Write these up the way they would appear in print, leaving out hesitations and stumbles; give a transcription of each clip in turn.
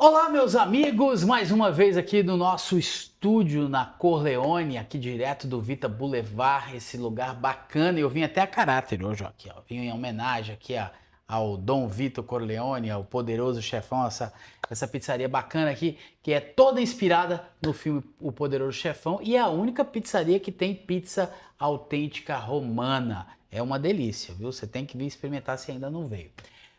Olá, meus amigos, mais uma vez aqui no nosso estúdio na Corleone, aqui direto do Vita Boulevard, esse lugar bacana. Eu vim até a caráter hoje, ó, aqui, ó. Vim em homenagem aqui ao Dom Vito Corleone, ao poderoso chefão, essa pizzaria bacana aqui, que é toda inspirada no filme O Poderoso Chefão e é a única pizzaria que tem pizza autêntica romana. É uma delícia, viu? Você tem que vir experimentar se ainda não veio.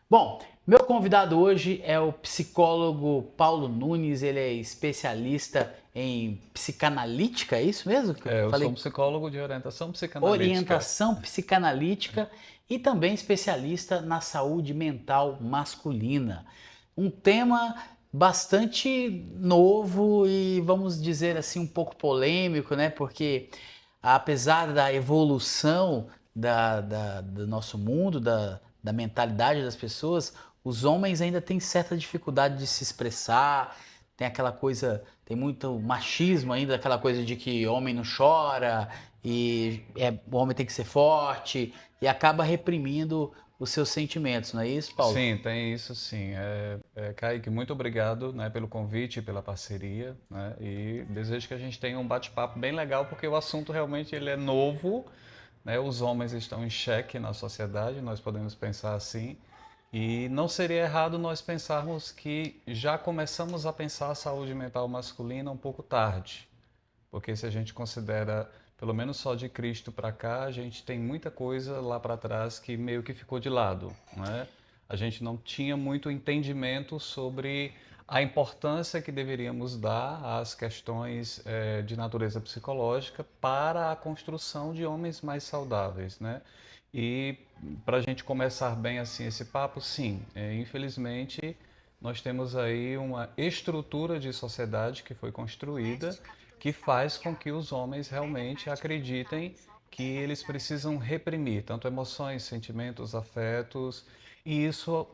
Bom, meu convidado hoje é o psicólogo Paulo Nunes, ele é especialista em psicanalítica, é isso mesmo que eu Eu falei? sou um psicólogo de orientação psicanalítica. Orientação psicanalítica e também especialista na saúde mental masculina. Um tema bastante novo e vamos dizer assim um pouco polêmico, né? Porque apesar da evolução do nosso mundo, da mentalidade das pessoas, os homens ainda têm certa dificuldade de se expressar, tem aquela coisa, tem muito machismo ainda, aquela coisa de que homem não chora e o homem tem que ser forte e acaba reprimindo os seus sentimentos, não é isso, Paulo? Sim, tem isso sim. Kaique, muito obrigado, né, pelo convite, pela parceria, né, e desejo que a gente tenha um bate-papo bem legal, porque o assunto realmente ele é novo, né, os homens estão em xeque na sociedade, nós podemos pensar assim, e não seria errado nós pensarmos que já começamos a pensar a saúde mental masculina um pouco tarde. Porque se a gente considera, pelo menos só de Cristo para cá, a gente tem muita coisa lá para trás que meio que ficou de lado, né? A gente não tinha muito entendimento sobre a importância que deveríamos dar às questões de natureza psicológica para a construção de homens mais saudáveis, né? E para a gente começar bem assim esse papo, sim, infelizmente nós temos aí uma estrutura de sociedade que foi construída que faz com que os homens realmente acreditem que eles precisam reprimir tanto emoções, sentimentos, afetos, e isso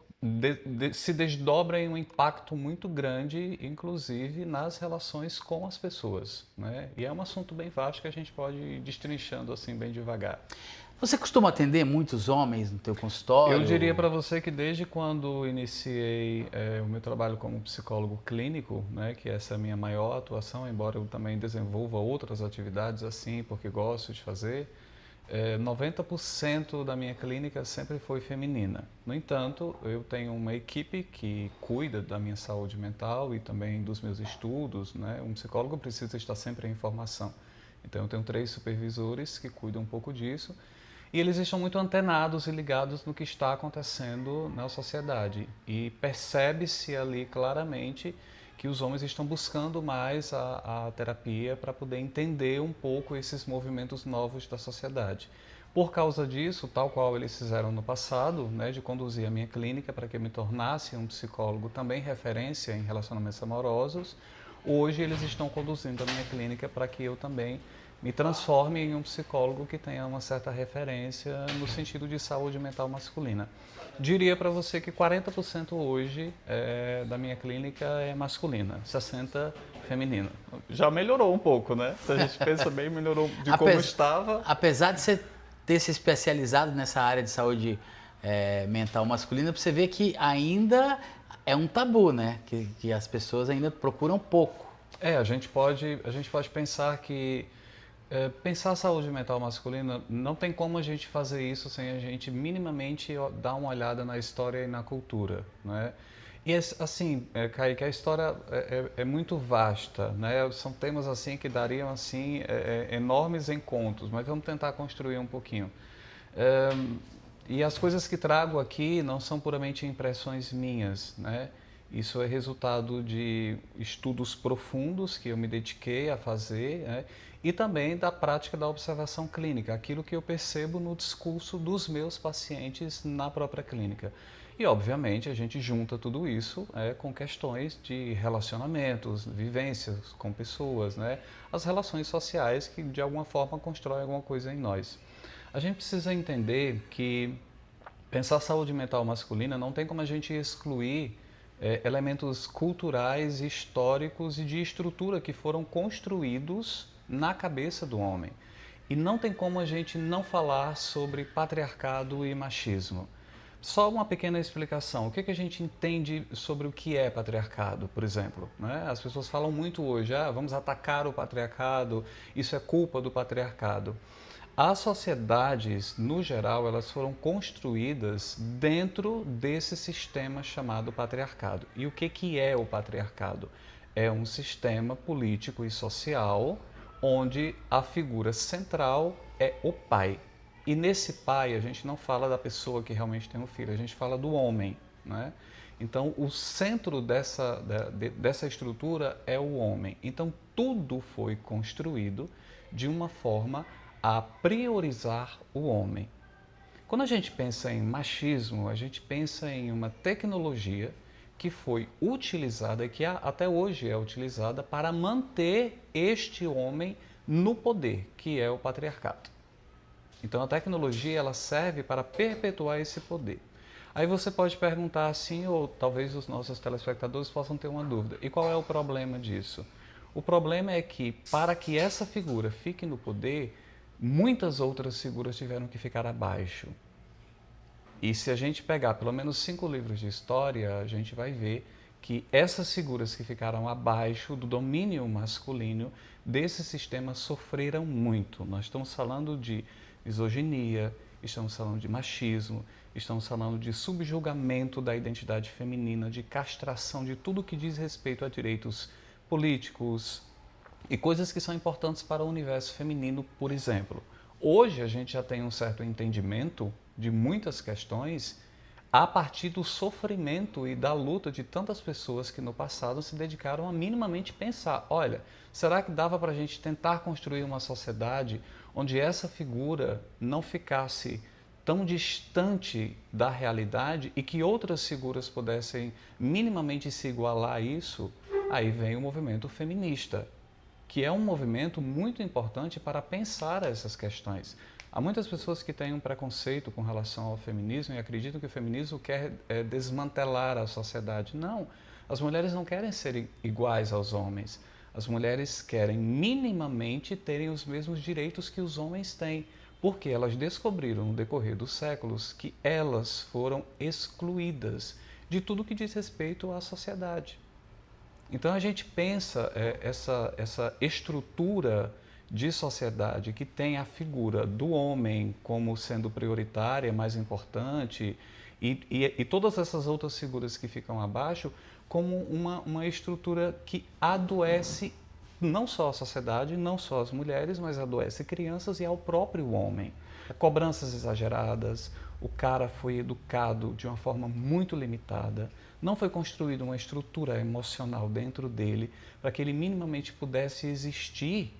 se desdobra em um impacto muito grande, inclusive nas relações com as pessoas, né? E é um assunto bem vasto que a gente pode ir destrinchando assim bem devagar. Você costuma atender muitos homens no teu Eu diria consultório? para você que desde quando iniciei o meu trabalho como psicólogo clínico, né, que essa é a minha maior atuação, embora eu também desenvolva outras atividades assim, porque gosto de fazer, 90% da minha clínica sempre foi feminina. No entanto, eu tenho uma equipe que cuida da minha saúde mental e também dos meus estudos, né? Um psicólogo precisa estar sempre em formação. Então, eu tenho 3 supervisores que cuidam um pouco disso. E eles estão muito antenados e ligados no que está acontecendo na sociedade. E percebe-se ali claramente que os homens estão buscando mais a terapia para poder entender um pouco esses movimentos novos da sociedade. Por causa disso, tal qual eles fizeram no passado, né, de conduzir a minha clínica para que eu me tornasse um psicólogo também referência em relacionamentos amorosos, hoje eles estão conduzindo a minha clínica para que eu também me transforme em um psicólogo que tenha uma certa referência no sentido de saúde mental masculina. Diria para você que 40% hoje da minha clínica é masculina, 60% feminina. Já melhorou um pouco, né? Se a gente pensa bem, melhorou de como estava. Apesar de você ter se especializado nessa área de saúde mental masculina, você vê que ainda é um tabu, né? Que as pessoas ainda procuram pouco. A gente pode pensar que pensar a saúde mental masculina, não tem como a gente fazer isso sem a gente minimamente dar uma olhada na história e na cultura, né? E assim, Kaique, a história é muito vasta, né? São temas assim que dariam assim enormes encontros, mas vamos tentar construir um pouquinho. É, e as coisas que trago aqui não são puramente impressões minhas, né? Isso é resultado de estudos profundos que eu me dediquei a fazer, né? E também da prática da observação clínica, aquilo que eu percebo no discurso dos meus pacientes na própria clínica. E, obviamente, a gente junta tudo isso com questões de relacionamentos, vivências com pessoas, né? As relações sociais que, de alguma forma, constroem alguma coisa em nós. A gente precisa entender que pensar saúde mental masculina não tem como a gente excluir elementos culturais, históricos e de estrutura que foram construídos na cabeça do homem. E não tem como a gente não falar sobre patriarcado e machismo. Só uma pequena explicação. O que a gente entende sobre o que é patriarcado, por exemplo? Né? As pessoas falam muito hoje, vamos atacar o patriarcado, isso é culpa do patriarcado. As sociedades, no geral, elas foram construídas dentro desse sistema chamado patriarcado. E o que é o patriarcado? É um sistema político e social onde a figura central é o pai. E nesse pai a gente não fala da pessoa que realmente tem um filho, a gente fala do homem, né? Então o centro dessa estrutura é o homem. Então tudo foi construído de uma forma a priorizar o homem. Quando a gente pensa em machismo, a gente pensa em uma tecnologia que foi utilizada e que até hoje é utilizada para manter este homem no poder, que é o patriarcado. Então a tecnologia ela serve para perpetuar esse poder. Aí você pode perguntar assim, ou talvez os nossos telespectadores possam ter uma dúvida. E qual é o problema disso? O problema é que para que essa figura fique no poder, muitas outras figuras tiveram que ficar abaixo. E se a gente pegar pelo menos 5 livros de história, a gente vai ver que essas figuras que ficaram abaixo do domínio masculino desse sistema sofreram muito. Nós estamos falando de misoginia, estamos falando de machismo, estamos falando de subjugamento da identidade feminina, de castração de tudo que diz respeito a direitos políticos e coisas que são importantes para o universo feminino, por exemplo. Hoje a gente já tem um certo entendimento de muitas questões a partir do sofrimento e da luta de tantas pessoas que no passado se dedicaram a minimamente pensar, olha, será que dava para a gente tentar construir uma sociedade onde essa figura não ficasse tão distante da realidade e que outras figuras pudessem minimamente se igualar a isso? Aí vem o movimento feminista, que é um movimento muito importante para pensar essas questões. Há muitas pessoas que têm um preconceito com relação ao feminismo e acreditam que o feminismo quer desmantelar a sociedade. Não, as mulheres não querem ser iguais aos homens. As mulheres querem minimamente terem os mesmos direitos que os homens têm, porque elas descobriram no decorrer dos séculos que elas foram excluídas de tudo que diz respeito à sociedade. Então a gente pensa essa estrutura de sociedade que tem a figura do homem como sendo prioritária, mais importante, e todas essas outras figuras que ficam abaixo como uma estrutura que adoece não só a sociedade, não só as mulheres, mas adoece crianças e ao próprio homem. Cobranças exageradas, o cara foi educado de uma forma muito limitada, não foi construída uma estrutura emocional dentro dele para que ele minimamente pudesse existir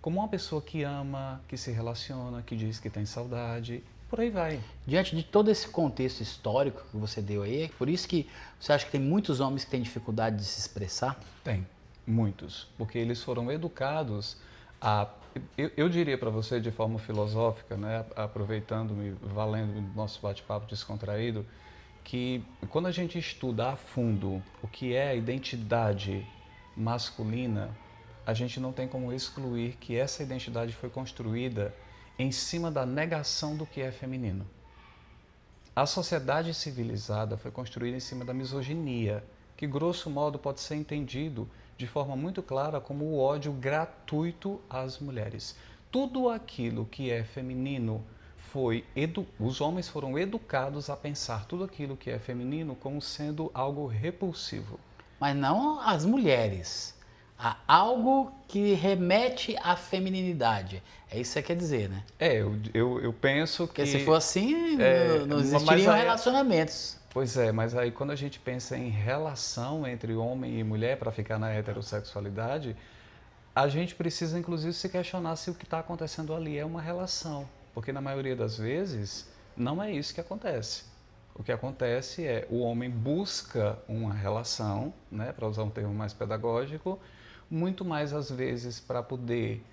como uma pessoa que ama, que se relaciona, que diz que tem saudade, por aí vai. Diante de todo esse contexto histórico que você deu aí, é por isso que você acha que tem muitos homens que têm dificuldade de se expressar? Tem, muitos, porque eles foram educados a... Eu diria para você de forma filosófica, né, aproveitando-me, valendo do nosso bate-papo descontraído, que quando a gente estuda a fundo o que é a identidade masculina, a gente não tem como excluir que essa identidade foi construída em cima da negação do que é feminino. A sociedade civilizada foi construída em cima da misoginia, que grosso modo pode ser entendido de forma muito clara como o ódio gratuito às mulheres. Tudo aquilo que é feminino os homens foram educados a pensar tudo aquilo que é feminino como sendo algo repulsivo. Mas não as mulheres. Há algo que remete à feminilidade. É isso que você quer dizer, né? Eu penso que... Porque se for assim, não existiriam relacionamentos. Pois é, mas aí quando a gente pensa em relação entre homem e mulher para ficar na heterossexualidade, a gente precisa inclusive se questionar se o que está acontecendo ali é uma relação. Porque na maioria das vezes não é isso que acontece. O que acontece é o homem busca uma relação, né, para usar um termo mais pedagógico, muito mais às vezes para poder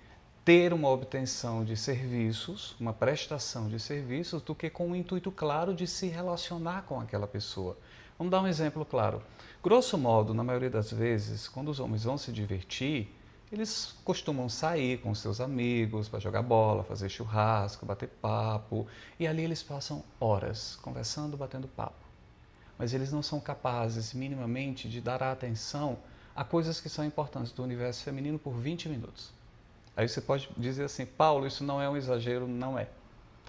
ter uma obtenção de serviços, uma prestação de serviços, do que com o intuito claro de se relacionar com aquela pessoa. Vamos dar um exemplo claro. Grosso modo, na maioria das vezes, quando os homens vão se divertir, eles costumam sair com seus amigos para jogar bola, fazer churrasco, bater papo, e ali eles passam horas conversando, batendo papo. Mas eles não são capazes minimamente de dar atenção a coisas que são importantes do universo feminino por 20 minutos. Aí você pode dizer assim, Paulo, isso não é um exagero? Não é.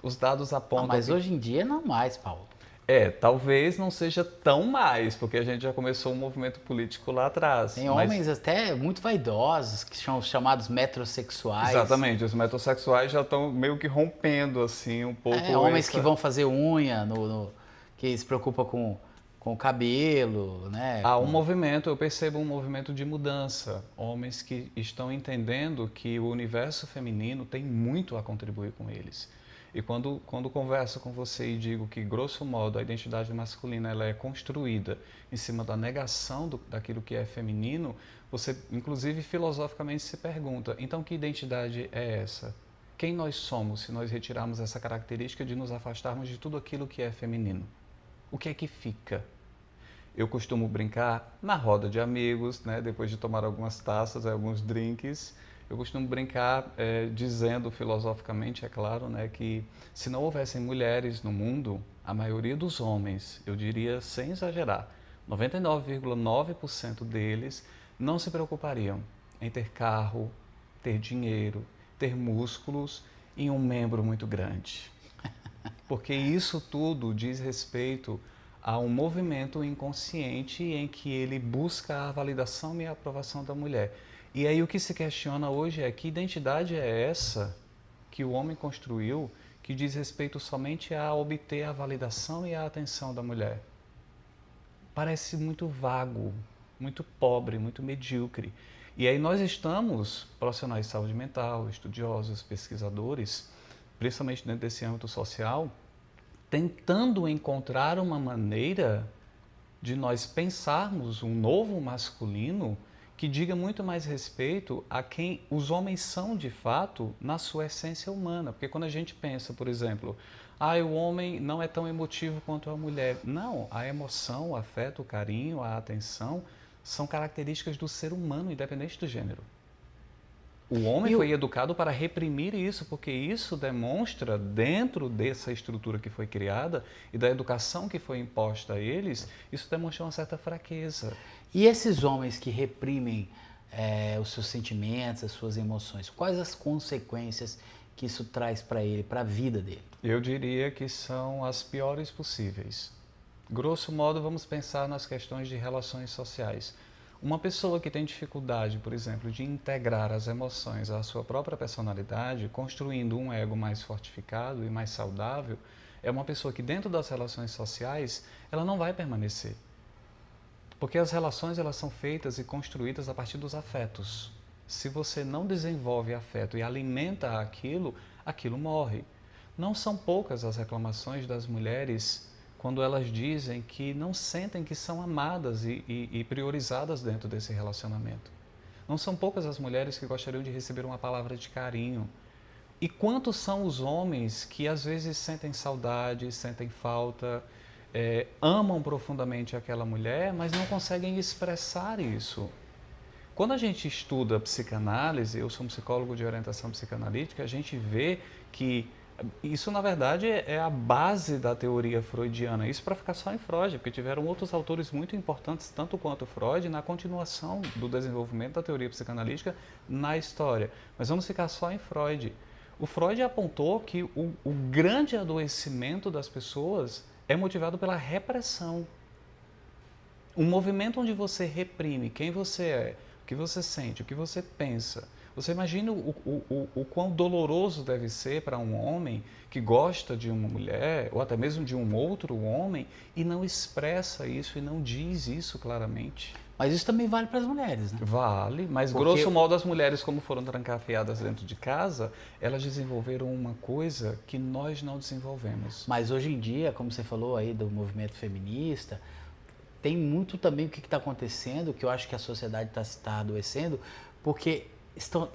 Os dados apontam... Mas hoje em dia não mais, Paulo. Talvez não seja tão mais, porque a gente já começou um movimento político lá atrás. Tem homens até muito vaidosos, que são chamados metrosexuais. Exatamente, os metrosexuais já estão meio que rompendo assim um pouco. Homens que vão fazer unha, que se preocupam com o cabelo, né? Há um movimento, eu percebo um movimento de mudança. Homens que estão entendendo que o universo feminino tem muito a contribuir com eles. E quando converso com você e digo que, grosso modo, a identidade masculina ela é construída em cima da negação daquilo que é feminino, você, inclusive, filosoficamente se pergunta, então que identidade é essa? Quem nós somos se nós retirarmos essa característica de nos afastarmos de tudo aquilo que é feminino? O que é que fica? Eu costumo brincar na roda de amigos, né, depois de tomar algumas taças, alguns drinks. Eu costumo brincar dizendo filosoficamente, é claro, né, que se não houvessem mulheres no mundo, a maioria dos homens, eu diria sem exagerar, 99,9% deles não se preocupariam em ter carro, ter dinheiro, ter músculos e um membro muito grande. Porque isso tudo diz respeito a um movimento inconsciente em que ele busca a validação e a aprovação da mulher. E aí o que se questiona hoje é que identidade é essa que o homem construiu que diz respeito somente a obter a validação e a atenção da mulher. Parece muito vago, muito pobre, muito medíocre. E aí nós estamos, profissionais de saúde mental, estudiosos, pesquisadores, principalmente dentro desse âmbito social, tentando encontrar uma maneira de nós pensarmos um novo masculino que diga muito mais respeito a quem os homens são de fato na sua essência humana. Porque quando a gente pensa, por exemplo, o homem não é tão emotivo quanto a mulher. Não, a emoção, o afeto, o carinho, a atenção são características do ser humano, independente do gênero. O homem foi educado para reprimir isso, porque isso demonstra, dentro dessa estrutura que foi criada e da educação que foi imposta a eles, isso demonstra uma certa fraqueza. E esses homens que reprimem os seus sentimentos, as suas emoções, quais as consequências que isso traz para ele, para a vida dele? Eu diria que são as piores possíveis. Grosso modo, vamos pensar nas questões de relações sociais. Uma pessoa que tem dificuldade, por exemplo, de integrar as emoções à sua própria personalidade, construindo um ego mais fortificado e mais saudável, é uma pessoa que dentro das relações sociais, ela não vai permanecer. Porque as relações elas são feitas e construídas a partir dos afetos. Se você não desenvolve afeto e alimenta aquilo, aquilo morre. Não são poucas as reclamações das mulheres quando elas dizem que não sentem que são amadas e priorizadas dentro desse relacionamento. Não são poucas as mulheres que gostariam de receber uma palavra de carinho. E quantos são os homens que às vezes sentem saudade, sentem falta, amam profundamente aquela mulher, mas não conseguem expressar isso. Quando a gente estuda psicanálise, eu sou um psicólogo de orientação psicanalítica, a gente vê que isso, na verdade, é a base da teoria freudiana. Isso para ficar só em Freud, porque tiveram outros autores muito importantes, tanto quanto Freud, na continuação do desenvolvimento da teoria psicanalítica na história. Mas vamos ficar só em Freud. O Freud apontou que o grande adoecimento das pessoas é motivado pela repressão. Um movimento onde você reprime quem você é, o que você sente, o que você pensa. Você imagina o quão doloroso deve ser para um homem que gosta de uma mulher, ou até mesmo de um outro homem, e não expressa isso e não diz isso claramente. Mas isso também vale para as mulheres, né? Vale, mas grosso modo as mulheres, como foram trancafiadas dentro de casa, elas desenvolveram uma coisa que nós não desenvolvemos. Mas hoje em dia, como você falou aí do movimento feminista, tem muito também o que está acontecendo, que eu acho que a sociedade está adoecendo, porque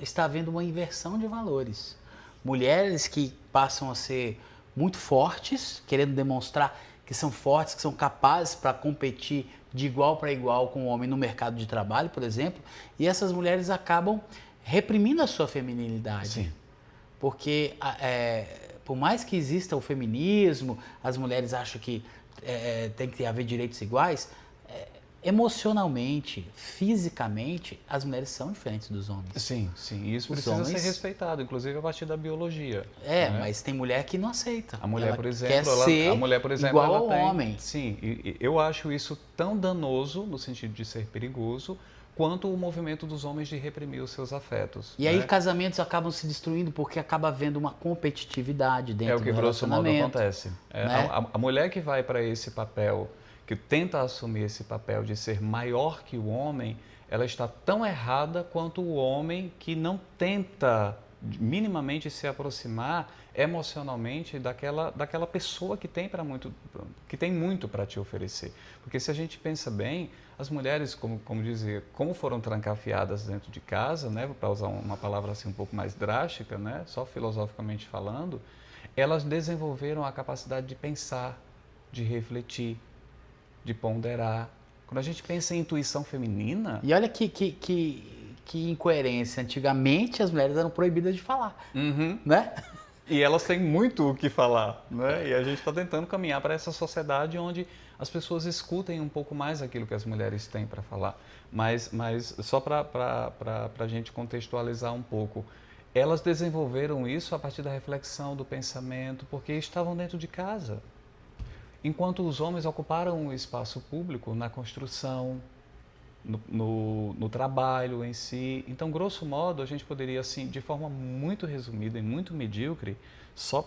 está havendo uma inversão de valores. Mulheres que passam a ser muito fortes, querendo demonstrar que são fortes, que são capazes para competir de igual para igual com o homem no mercado de trabalho, por exemplo, e essas mulheres acabam reprimindo a sua feminilidade. Sim. Porque por mais que exista o feminismo, as mulheres acham que tem que haver direitos iguais, emocionalmente, fisicamente, as mulheres são diferentes dos homens. Sim, sim. E isso Os precisa ser homens- respeitado, inclusive a partir da biologia. né? Mas tem mulher que não aceita. A mulher, Ela por quer exemplo, ser a mulher, por exemplo, igual ela ao tem, homem. sim, e eu acho isso tão danoso no sentido de ser perigoso, quanto o movimento dos homens de reprimir os seus afetos. E aí né? casamentos acabam se destruindo porque acaba havendo uma competitividade dentro É o que do grosso modo relacionamento. acontece. né? A mulher que vai para esse papel, que tenta assumir esse papel de ser maior que o homem, ela está tão errada quanto o homem que não tenta minimamente se aproximar emocionalmente daquela pessoa que tem muito para te oferecer. Porque se a gente pensa bem, as mulheres, como dizer, como foram trancafiadas dentro de casa, né, para usar uma palavra assim um pouco mais drástica, né, só filosoficamente falando, elas desenvolveram a capacidade de pensar, de refletir, de ponderar. Quando a gente pensa em intuição feminina, E olha que incoerência. Antigamente as mulheres eram proibidas de falar, né? e elas têm muito o que falar, né? E a gente está tentando caminhar para essa sociedade onde as pessoas escutem um pouco mais aquilo que as mulheres têm para falar. Mas só para a gente contextualizar um pouco, elas desenvolveram isso a partir da reflexão, do pensamento, porque estavam dentro de casa. Enquanto os homens ocuparam o espaço público na construção, no trabalho em si. Então, grosso modo, a gente poderia, assim, de forma muito resumida e muito medíocre, só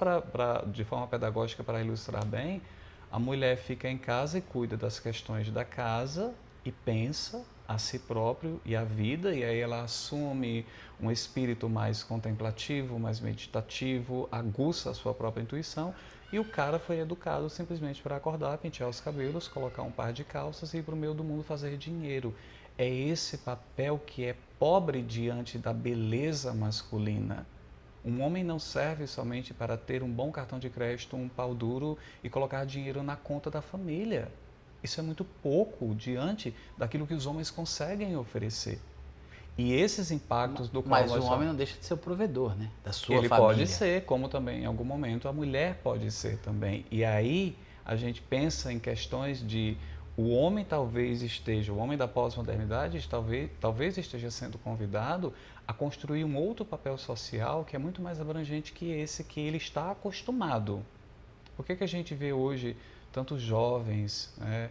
de forma pedagógica para ilustrar bem, a mulher fica em casa e cuida das questões da casa e pensa a si próprio e a vida, e aí ela assume um espírito mais contemplativo, mais meditativo, aguça a sua própria intuição, e o cara foi educado simplesmente para acordar, pentear os cabelos, colocar um par de calças e ir para o meio do mundo fazer dinheiro. É esse papel que é pobre diante da beleza masculina. Um homem não serve somente para ter um bom cartão de crédito, um pau duro e colocar dinheiro na conta da família. Isso é muito pouco diante daquilo que os homens conseguem oferecer. E esses impactos do qual Mas o homem não deixa de ser o provedor, né? Da sua ele família. pode ser, como também em algum momento a mulher pode ser também. E aí a gente pensa em questões de o homem o homem da pós-modernidade talvez esteja sendo convidado a construir um outro papel social que é muito mais abrangente que esse que ele está acostumado. Por que a gente vê hoje tantos jovens, né,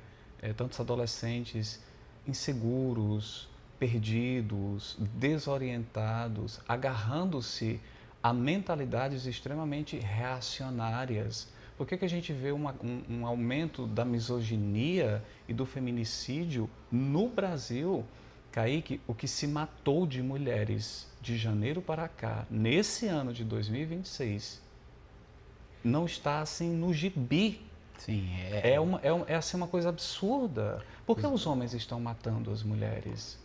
tantos adolescentes inseguros, perdidos, desorientados, agarrando-se a mentalidades extremamente reacionárias? Por que a gente vê um aumento da misoginia e do feminicídio no Brasil? Kaique, o que se matou de mulheres de janeiro para cá, nesse ano de 2026, não está assim no gibi. Sim, É assim uma coisa absurda. Por que os homens estão matando as mulheres?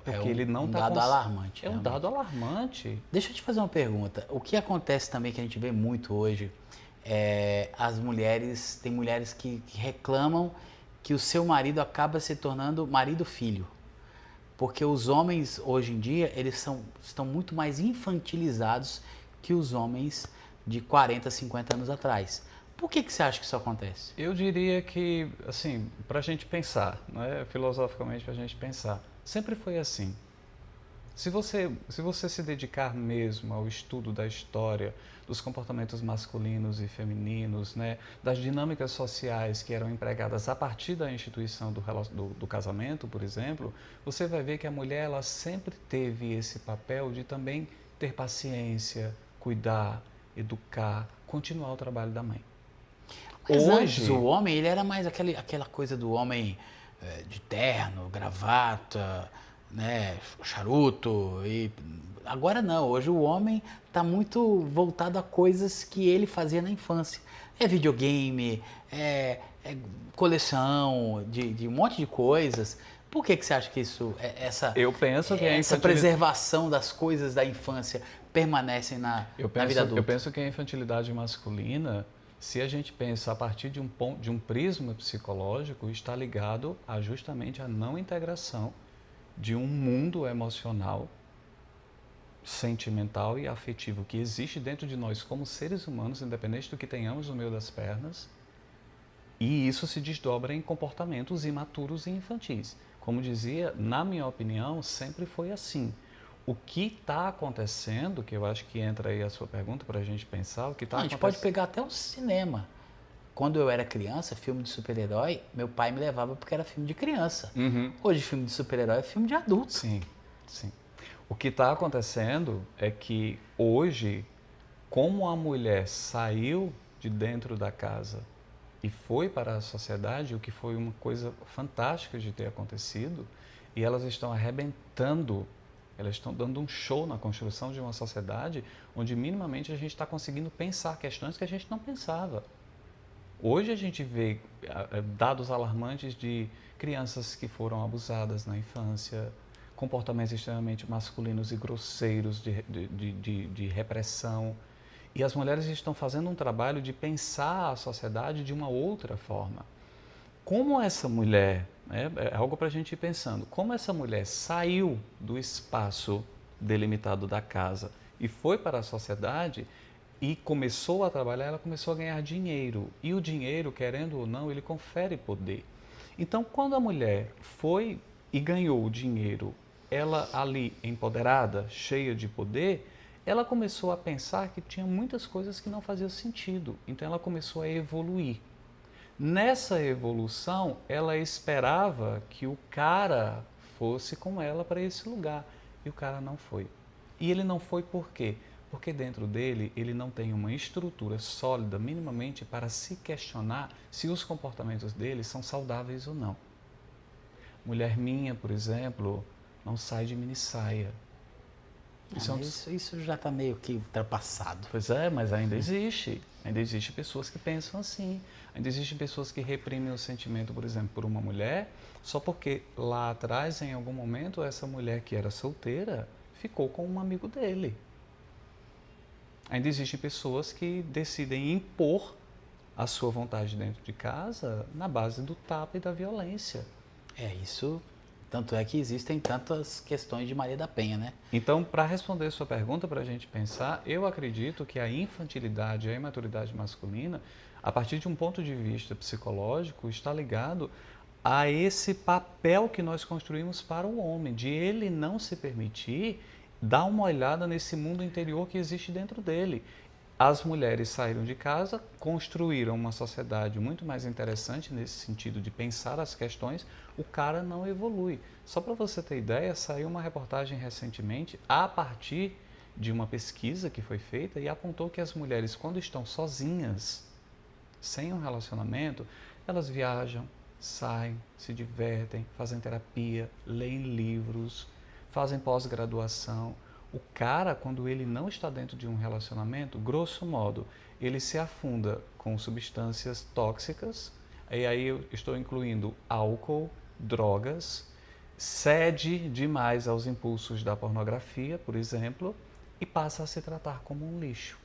Porque ele não um está dado alarmante. É um realmente. dado alarmante. Deixa eu te fazer uma pergunta. O que acontece também que a gente vê muito hoje as mulheres, tem mulheres que reclamam que o seu marido acaba se tornando marido-filho. Porque os homens, hoje em dia, estão muito mais infantilizados que os homens de 40, 50 anos atrás. Por que você acha que isso acontece? Eu diria que, assim, para a gente pensar, né, filosoficamente para a gente pensar, sempre foi assim. Se você se dedicar mesmo ao estudo da história, dos comportamentos masculinos e femininos, né, das dinâmicas sociais que eram empregadas a partir da instituição do casamento, por exemplo, você vai ver que a mulher ela sempre teve esse papel de também ter paciência, cuidar, educar, continuar o trabalho da mãe. Mas antes, o homem, ele era mais aquela coisa do homem de terno, gravata, né, charuto. E agora não, hoje o homem está muito voltado a coisas que ele fazia na infância. É videogame, é coleção de um monte de coisas. Por que você acha que isso, Eu penso que essa preservação das coisas da infância permanecem na vida adulta? Eu penso que a infantilidade masculina, se a gente pensa a partir de um prisma psicológico, está ligado justamente à não integração de um mundo emocional sentimental e afetivo que existe dentro de nós como seres humanos, independente do que tenhamos no meio das pernas, e isso se desdobra em comportamentos imaturos e infantis. Como dizia, na minha opinião, sempre foi assim. O que está acontecendo, que eu acho que entra aí a sua pergunta para a gente pensar, o que está A gente acontecendo... pode pegar até o cinema. Quando eu era criança, filme de super-herói, meu pai me levava porque era filme de criança. Uhum. Hoje, filme de super-herói é filme de adulto. Sim, sim. O que está acontecendo é que hoje, como a mulher saiu de dentro da casa e foi para a sociedade, o que foi uma coisa fantástica de ter acontecido, e elas estão arrebentando, elas estão dando um show na construção de uma sociedade onde minimamente a gente está conseguindo pensar questões que a gente não pensava. Hoje a gente vê dados alarmantes de crianças que foram abusadas na infância, comportamentos extremamente masculinos e grosseiros de repressão. E as mulheres estão fazendo um trabalho de pensar a sociedade de uma outra forma. Como essa mulher, é algo para a gente ir pensando, como essa mulher saiu do espaço delimitado da casa e foi para a sociedade e começou a trabalhar, ela começou a ganhar dinheiro. E o dinheiro, querendo ou não, ele confere poder. Então, quando a mulher foi e ganhou o dinheiro, ela ali empoderada, cheia de poder, ela começou a pensar que tinha muitas coisas que não faziam sentido. Então, ela começou a evoluir. Nessa evolução, ela esperava que o cara fosse com ela para esse lugar. E o cara não foi. E ele não foi por quê? Porque dentro dele, ele não tem uma estrutura sólida, minimamente, para se questionar se os comportamentos dele são saudáveis ou não. Mulher minha, por exemplo, não sai de minissaia. Isso já está meio que ultrapassado. Pois é, mas ainda existe. Ainda existem pessoas que pensam assim. Ainda existem pessoas que reprimem o sentimento, por exemplo, por uma mulher, só porque lá atrás, em algum momento, essa mulher que era solteira ficou com um amigo dele. Ainda existem pessoas que decidem impor a sua vontade dentro de casa na base do tapa e da violência. Isso. Tanto é que existem tantas questões de Maria da Penha, né? Então, para responder a sua pergunta, para a gente pensar, eu acredito que a infantilidade e a imaturidade masculina, a partir de um ponto de vista psicológico, está ligado a esse papel que nós construímos para o homem, de ele não se permitir dar uma olhada nesse mundo interior que existe dentro dele. As mulheres saíram de casa, construíram uma sociedade muito mais interessante nesse sentido de pensar as questões, o cara não evolui. Só para você ter ideia, saiu uma reportagem recentemente a partir de uma pesquisa que foi feita e apontou que as mulheres, quando estão sozinhas, sem um relacionamento, elas viajam, saem, se divertem, fazem terapia, leem livros, fazem pós-graduação. O cara, quando ele não está dentro de um relacionamento, grosso modo, ele se afunda com substâncias tóxicas, e aí eu estou incluindo álcool, drogas, cede demais aos impulsos da pornografia, por exemplo, e passa a se tratar como um lixo.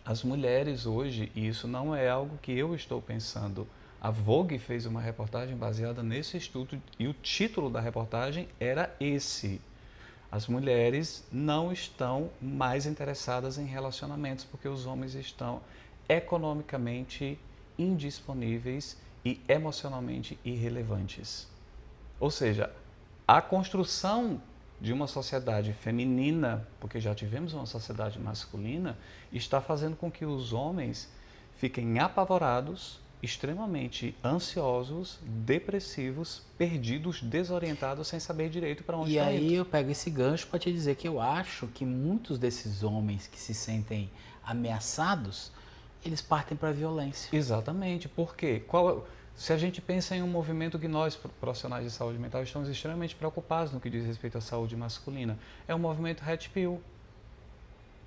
As mulheres hoje, e isso não é algo que eu estou pensando, a Vogue fez uma reportagem baseada nesse estudo e o título da reportagem era esse: as mulheres não estão mais interessadas em relacionamentos porque os homens estão economicamente indisponíveis e emocionalmente irrelevantes. Ou seja, a construção de uma sociedade feminina, porque já tivemos uma sociedade masculina, está fazendo com que os homens fiquem apavorados, extremamente ansiosos, depressivos, perdidos, desorientados, sem saber direito para onde estão indo. E aí eu pego esse gancho para te dizer que eu acho que muitos desses homens que se sentem ameaçados, eles partem para a violência. Exatamente. Por quê? Se a gente pensa em um movimento que nós, profissionais de saúde mental, estamos extremamente preocupados no que diz respeito à saúde masculina, é o movimento Red Pill,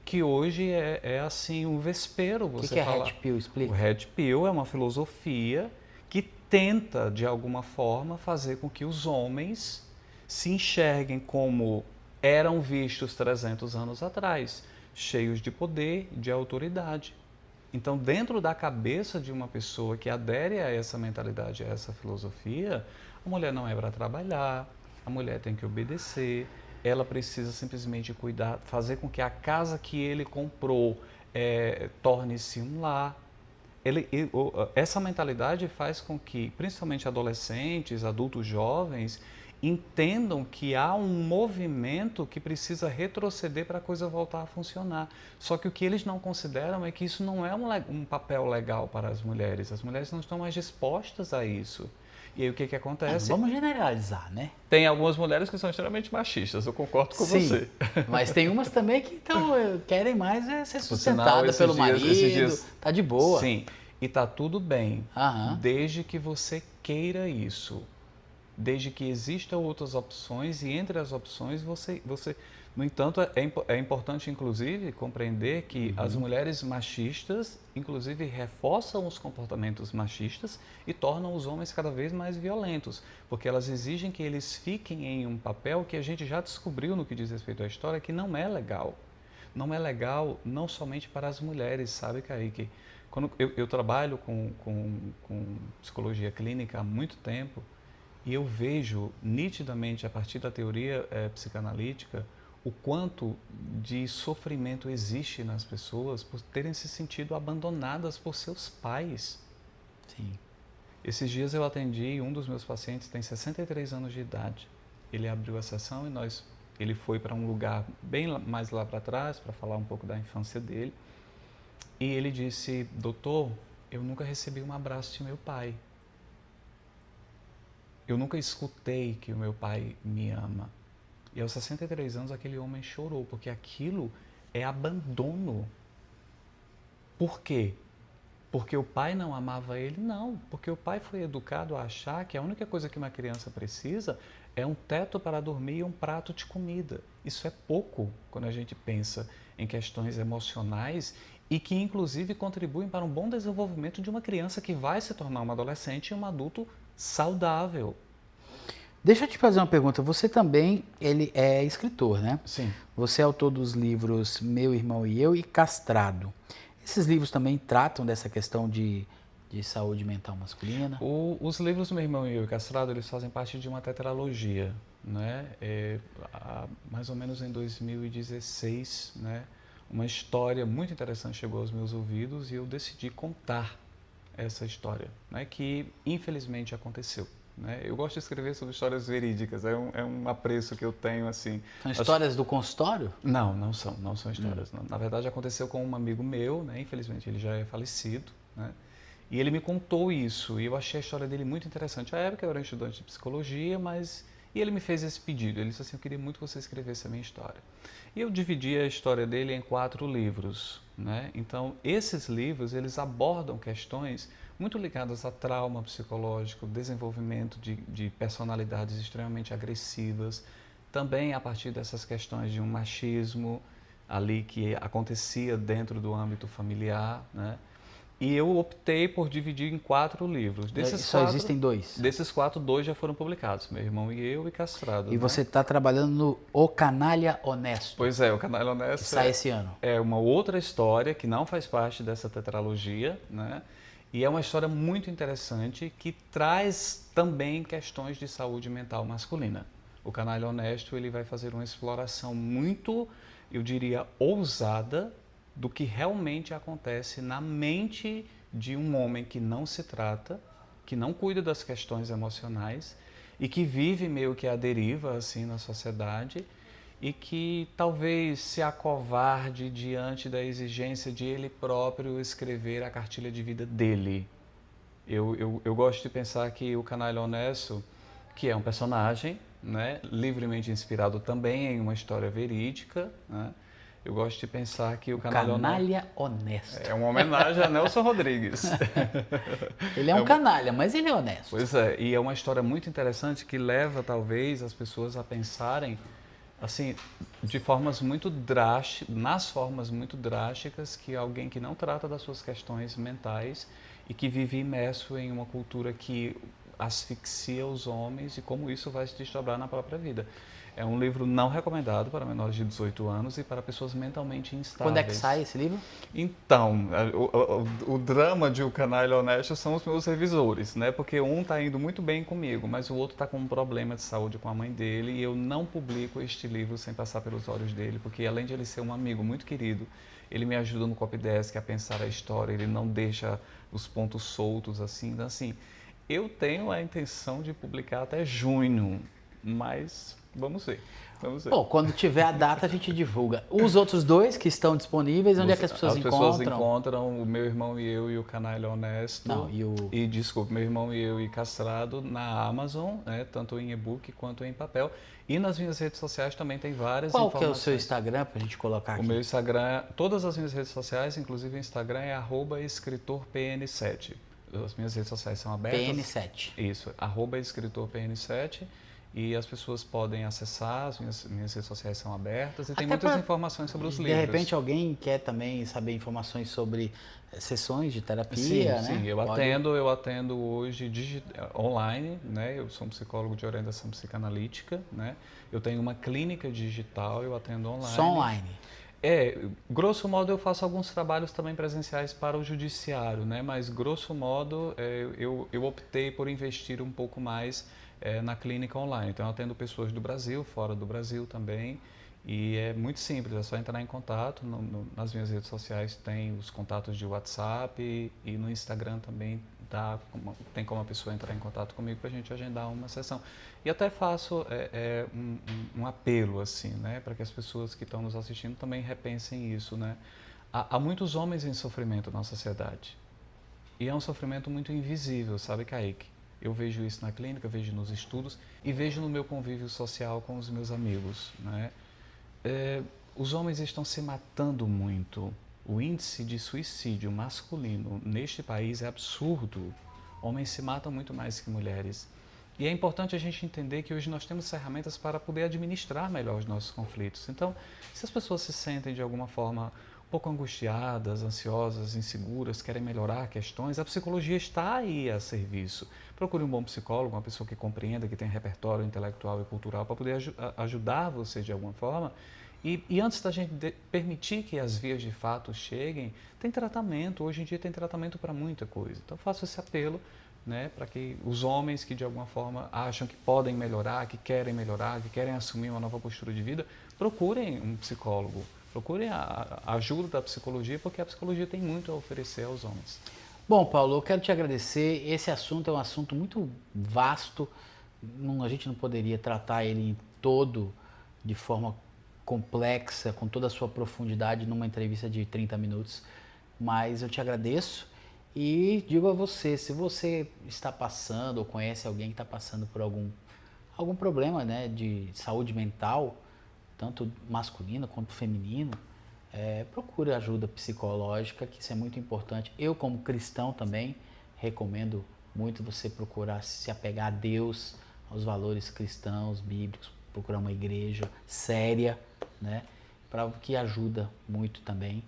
que hoje é assim, um vespeiro. O que é Red Pill? Explica. O Red Pill é uma filosofia que tenta, de alguma forma, fazer com que os homens se enxerguem como eram vistos 300 anos atrás, cheios de poder, de autoridade. Então, dentro da cabeça de uma pessoa que adere a essa mentalidade, a essa filosofia, a mulher não é para trabalhar, a mulher tem que obedecer, ela precisa simplesmente cuidar, fazer com que a casa que ele comprou torne-se um lar. Essa mentalidade faz com que, principalmente adolescentes, adultos jovens, entendam que há um movimento que precisa retroceder para a coisa voltar a funcionar. Só que o que eles não consideram é que isso não é um papel legal para as mulheres. As mulheres não estão mais dispostas a isso. E aí o que acontece? Vamos generalizar, né? Tem algumas mulheres que são extremamente machistas, eu concordo com você. Mas tem umas também que querem mais ser Por sinal, sustentada pelo marido, tá de boa. Sim, e tá tudo bem, Aham. desde que você queira isso. Desde que existam outras opções e entre as opções no entanto, é importante inclusive compreender que as mulheres machistas inclusive reforçam os comportamentos machistas e tornam os homens cada vez mais violentos, porque elas exigem que eles fiquem em um papel que a gente já descobriu no que diz respeito à história que não é legal. Não é legal não somente para as mulheres, sabe, Kaique? Quando eu trabalho com psicologia clínica há muito tempo, e eu vejo nitidamente, a partir da teoria psicanalítica, o quanto de sofrimento existe nas pessoas por terem se sentido abandonadas por seus pais. Sim. Esses dias eu atendi um dos meus pacientes, tem 63 anos de idade. Ele abriu a sessão e ele foi para um lugar bem mais lá para trás, para falar um pouco da infância dele. E ele disse: doutor, eu nunca recebi um abraço de meu pai. Eu nunca escutei que o meu pai me ama. E aos 63 anos aquele homem chorou, porque aquilo é abandono. Por quê? Porque o pai não amava ele? Não, porque o pai foi educado a achar que a única coisa que uma criança precisa é um teto para dormir e um prato de comida. Isso é pouco quando a gente pensa em questões emocionais e que inclusive contribuem para um bom desenvolvimento de uma criança que vai se tornar um adolescente e um adulto saudável. Deixa eu te fazer uma pergunta. Você também, ele é escritor, né? Sim. Você é autor dos livros Meu Irmão e Eu e Castrado. Esses livros também tratam dessa questão de saúde mental masculina? Os livros Meu Irmão e Eu e Castrado, eles fazem parte de uma tetralogia, né? Mais ou menos em 2016, né? Uma história muito interessante chegou aos meus ouvidos e eu decidi contar essa história, né? Que infelizmente aconteceu. Né? Eu gosto de escrever sobre histórias verídicas, é um apreço que eu tenho, assim. São histórias do consultório? Não são histórias. Não. Na verdade, aconteceu com um amigo meu, né? Infelizmente ele já é falecido, né? E ele me contou isso e eu achei a história dele muito interessante. À época eu era estudante de psicologia, e ele me fez esse pedido. Ele disse assim: eu queria muito que você escrevesse a minha história. E eu dividi a história dele em 4 livros, né? Então, esses livros, eles abordam questões muito ligadas a trauma psicológico, desenvolvimento de personalidades extremamente agressivas, também a partir dessas questões de um machismo ali que acontecia dentro do âmbito familiar, né? E eu optei por dividir em 4 livros. Existem 2? Desses 4, 2 já foram publicados, Meu Irmão e Eu e Castrado. E você está trabalhando no O Canalha Honesto. Pois é, O Canalha Honesto que sai esse ano. É uma outra história que não faz parte dessa tetralogia, né? E é uma história muito interessante que traz também questões de saúde mental masculina. O Canalha Honesto, ele vai fazer uma exploração muito, eu diria, ousada do que realmente acontece na mente de um homem que não se trata, que não cuida das questões emocionais e que vive meio que à deriva assim na sociedade e que talvez se acovarde diante da exigência de ele próprio escrever a cartilha de vida dele. Eu gosto de pensar que o Canalha Honesto, que é um personagem, né, livremente inspirado também em uma história verídica, né, eu gosto de pensar que o Canalha Honesto é uma homenagem a Nelson Rodrigues. Ele é um canalha, mas ele é honesto. Pois é, e é uma história muito interessante que leva talvez as pessoas a pensarem assim, de formas muito drásticas, nas formas muito drásticas que alguém que não trata das suas questões mentais e que vive imerso em uma cultura que asfixia os homens e como isso vai se desdobrar na própria vida. É um livro não recomendado para menores de 18 anos e para pessoas mentalmente instáveis. Quando é que sai esse livro? Então, o drama de O Canalha Honesto são os meus revisores, né? Porque um está indo muito bem comigo, mas o outro está com um problema de saúde com a mãe dele e eu não publico este livro sem passar pelos olhos dele, porque além de ele ser um amigo muito querido, ele me ajuda no copydesk a pensar a história, ele não deixa os pontos soltos assim. Então, assim, eu tenho a intenção de publicar até junho, mas vamos ver. Bom, quando tiver a data a gente divulga. Os outros dois que estão disponíveis, onde é que as pessoas encontram? As pessoas encontram o Meu Irmão e Eu e O Canalha Honesto. Não, desculpa, Meu Irmão e Eu e Castrado na Amazon, né, tanto em e-book quanto em papel. E nas minhas redes sociais também tem várias informações. Qual que é o seu Instagram pra gente colocar aqui? O meu Instagram, todas as minhas redes sociais, inclusive o Instagram é @escritorpn7. As minhas redes sociais são abertas. PN7. Isso, @escritorpn7. E as pessoas podem acessar, as minhas redes sociais são abertas e tem muitas informações sobre os livros. De repente alguém quer também saber informações sobre sessões de terapia, né? Sim, eu atendo hoje online, né? Eu sou um psicólogo de orientação psicanalítica, né? Eu tenho uma clínica digital, eu atendo online. Só online? Grosso modo eu faço alguns trabalhos também presenciais para o judiciário, né? Mas grosso modo eu optei por investir um pouco mais na clínica online. Então eu atendo pessoas do Brasil, fora do Brasil também, e é muito simples, é só entrar em contato. Nas minhas redes sociais tem os contatos de WhatsApp e no Instagram também tem como a pessoa entrar em contato comigo para a gente agendar uma sessão. E até faço um apelo assim, né, para que as pessoas que estão nos assistindo também repensem isso, né? Há muitos homens em sofrimento na sociedade e é um sofrimento muito invisível, sabe, Kaique? Eu vejo isso na clínica, vejo nos estudos e vejo no meu convívio social com os meus amigos, né? Os homens estão se matando muito. O índice de suicídio masculino neste país é absurdo. Homens se matam muito mais que mulheres. E é importante a gente entender que hoje nós temos ferramentas para poder administrar melhor os nossos conflitos. Então, se as pessoas se sentem de alguma forma um pouco angustiadas, ansiosas, inseguras, querem melhorar questões, a psicologia está aí a serviço. Procure um bom psicólogo, uma pessoa que compreenda, que tenha repertório intelectual e cultural para poder ajudar você de alguma forma. E antes da gente permitir que as vias de fato cheguem, tem tratamento. Hoje em dia tem tratamento para muita coisa. Então faço esse apelo, né, para que os homens que de alguma forma acham que podem melhorar, que querem assumir uma nova postura de vida, procurem um psicólogo. Procurem a ajuda da psicologia, porque a psicologia tem muito a oferecer aos homens. Bom, Paulo, eu quero te agradecer. Esse assunto é um assunto muito vasto. A gente não poderia tratar ele em todo de forma complexa, com toda a sua profundidade, numa entrevista de 30 minutos. Mas eu te agradeço e digo a você, se você está passando ou conhece alguém que está passando por algum problema, né, de saúde mental, tanto masculino quanto feminino, procure ajuda psicológica, que isso é muito importante. Eu, como cristão, também recomendo muito você procurar se apegar a Deus, aos valores cristãos, bíblicos, procurar uma igreja séria, né, para que ajuda muito também,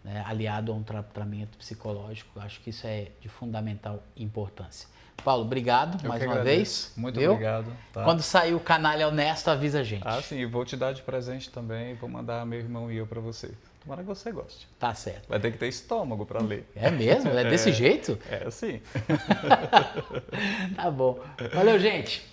né, aliado a um tratamento psicológico. Acho que isso é de fundamental importância. Paulo, obrigado mais uma vez. Muito obrigado. Tá. Quando sair o Canalha Honesto, avisa a gente. Sim, vou te dar de presente também, vou mandar Meu Irmão e Eu para você. Tomara que você goste. Tá certo. Vai ter que ter estômago para ler. É mesmo? É desse jeito? Sim. Tá bom. Valeu, gente.